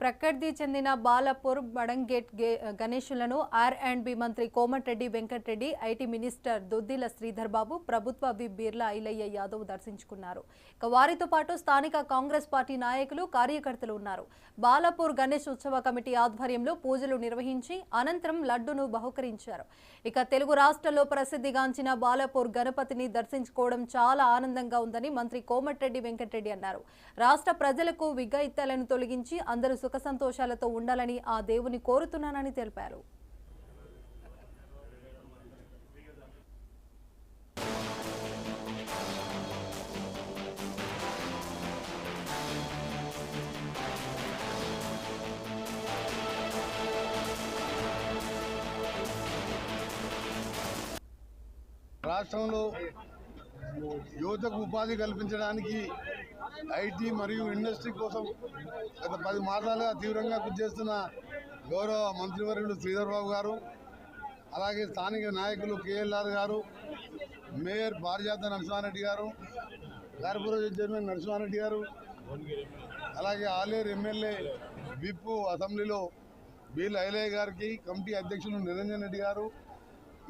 ప్రక్కడికి చెందిన బాలాపూర్ బడంగేట్ గణేశులను R&B మంత్రి Komatireddy Venkatareddy, IT minister Duddilla Sridhar Babu, ప్రభుత్వ విప్ బిర్లా ఐలయ్య యాదవ్ దర్శించుకున్నారు. వారితో పాటు స్థానిక కాంగ్రెస్ పార్టీ నాయకులు, కార్యకర్తలు ఉన్నారు. బాలాపూర్ గణేష్ ఉత్సవ కమిటీ ఆధ్వర్యంలో పూజలు నిర్వహించి అనంతరం లడ్డును బహుకరించారు. తెలుగు రాష్ట్రాల్లో ప్రసిద్ధిగాంచిన బాలాపూర్ గణపతిని దర్శించుకోవడం చాలా ఆనందంగా ఉందని మంత్రి కోమటిరెడ్డి వెంకటరెడ్డి అన్నారు. రాష్ట్ర ప్రజలకు విఘాయిత్యాలను తొలగించి అందరూ సుఖ సంతోషాలతో ఉండాలని ఆ దేవుని కోరుతున్నానని తెలిపారు. రాష్ట్రంలో యువతకు ఉపాధి కల్పించడానికి ఐటీ మరియు ఇండస్ట్రీ కోసం గత 10 మాసాలుగా తీవ్రంగా కృషి చేస్తున్న గౌరవ మంత్రివర్యులు శ్రీధర్ బాబు గారు, అలాగే స్థానిక నాయకులు KLR గారు, మేయర్ పారిజాత నరసింహారెడ్డి గారు, కార్పొరేషన్ చైర్మన్ నరసింహారెడ్డి గారు, అలాగే ఆలేరు ఎమ్మెల్యే విప్ అసెంబ్లీలో బిర్లా ఐలయ్య గారికి, కమిటీ అధ్యక్షులు నిరంజన్ రెడ్డి గారు,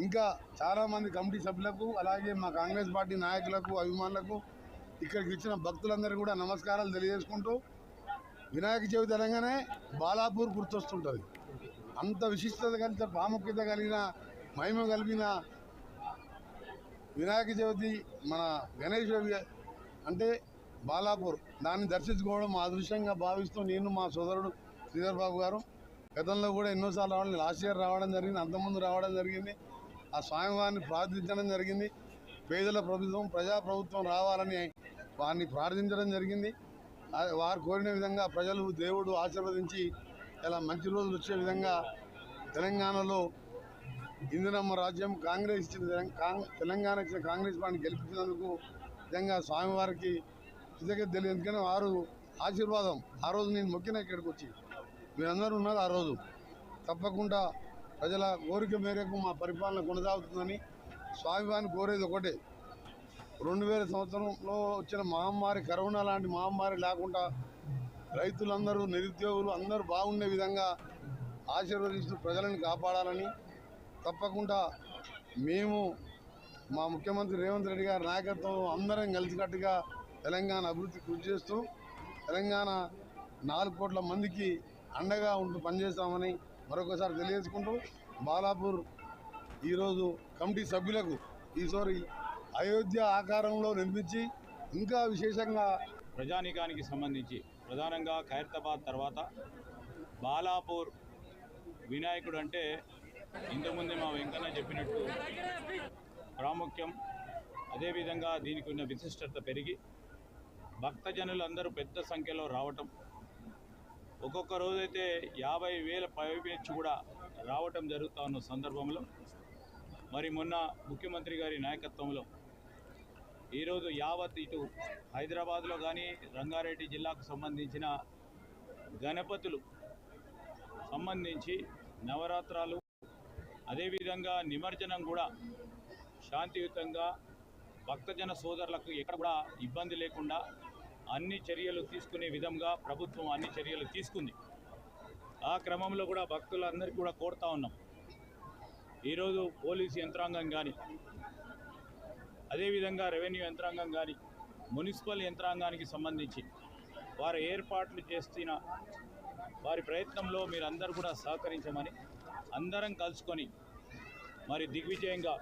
ఇంకా చాలామంది కమిటీ సభ్యులకు, అలాగే మా కాంగ్రెస్ పార్టీ నాయకులకు, అభిమానులకు, ఇక్కడికి ఇచ్చిన భక్తులందరూ కూడా నమస్కారాలు తెలియజేసుకుంటూ, వినాయక చవితి అనగానే బాలాపూర్ గుర్తొస్తుంటుంది. అంత విశిష్టత కలిగిన, ప్రాముఖ్యత కలిగిన, మహిమ కలిగిన వినాయక చవితి మన గణేష్ అంటే బాలాపూర్, దాన్ని దర్శించుకోవడం మా అదృష్టంగా భావిస్తూ నేను, మా సోదరుడు శ్రీధర్ బాబు గారు గతంలో కూడా ఎన్నోసార్లు రావడం, లాస్ట్ ఇయర్ రావడం జరిగింది, అంతకుముందు రావడం జరిగింది. ఆ స్వామివారిని ప్రార్థించడం జరిగింది. పేదల ప్రభుత్వం, ప్రజాప్రభుత్వం రావాలని వారిని ప్రార్థించడం జరిగింది. వారు కోరిన విధంగా ప్రజలు, దేవుడు ఆశీర్వదించి ఇలా మంచి రోజులు వచ్చే విధంగా తెలంగాణలో ఇందిరమ్మ రాజ్యం, కాంగ్రెస్ ఇచ్చిన తెలంగాణ ఇచ్చిన కాంగ్రెస్ పార్టీని గెలిపించినందుకు నిజంగా స్వామివారికి కృతజ్ఞత తెలియదు. ఎందుకంటే వారు ఆశీర్వాదం ఆ రోజు నేను మొక్కిన ఇక్కడికి వచ్చి మీరందరూ ఉన్నారు. ఆ రోజు తప్పకుండా ప్రజల కోరిక మేరకు మా పరిపాలన కొనసాగుతుందని స్వామివారిని కోరేది ఒకటే. 2000 సంవత్సరంలో వచ్చిన మహమ్మారి, కరోనా లాంటి మహమ్మారి లేకుండా రైతులందరూ, నిరుద్యోగులు అందరూ బాగుండే విధంగా ఆశీర్వదిస్తూ ప్రజలను కాపాడాలని, తప్పకుండా మేము మా ముఖ్యమంత్రి రేవంత్ రెడ్డి గారి నాయకత్వం అందరం కలిసికట్టుగా తెలంగాణ అభివృద్ధి కృషి చేస్తూ తెలంగాణ 4 కోట్ల మందికి అండగా ఉంటూ పనిచేస్తామని మరొకసారి తెలియజేసుకుంటూ, బాలాపూర్ ఈరోజు కమిటీ సభ్యులకు ఈసారి అయోధ్య ఆకారంలో నిర్మించి ఇంకా విశేషంగా ప్రజానీకానికి సంబంధించి ప్రధానంగా ఖైరతాబాద్ తర్వాత బాలాపూర్ వినాయకుడు అంటే ఇంతకుముందే మా వెంకన్న చెప్పినట్టు ప్రాముఖ్యం. అదేవిధంగా దీనికి ఉన్న విశిష్టత పెరిగి భక్తజనులు అందరూ పెద్ద సంఖ్యలో రావటం, ఒక్కొక్క రోజైతే 50,000 పైబెచ్చు కూడా రావటం జరుగుతూ ఉన్న సందర్భంలో మరి మొన్న ముఖ్యమంత్రి గారి నాయకత్వంలో ఈరోజు యావత్ ఇటు హైదరాబాద్లో కానీ రంగారెడ్డి జిల్లాకు సంబంధించిన గణపతులు సంబంధించి నవరాత్రాలు, అదేవిధంగా నిమజ్జనం కూడా శాంతియుతంగా భక్తజన సోదరులకు ఎక్కడ కూడా ఇబ్బంది లేకుండా అన్ని చర్యలు తీసుకునే విధంగా ప్రభుత్వం అన్ని చర్యలు తీసుకుంది. ఆ క్రమంలో కూడా భక్తులందరికీ కూడా కోరుతా ఉన్నాం. ఈరోజు పోలీసు యంత్రాంగం కానీ, అదేవిధంగా రెవెన్యూ యంత్రాంగం కానీ, మున్సిపల్ యంత్రాంగానికి సంబంధించి వారు ఏర్పాట్లు చేస్తున్న వారి ప్రయత్నంలో మీరందరూ కూడా సహకరించమని అందరం కలుసుకొని మరి దిగ్విజయంగా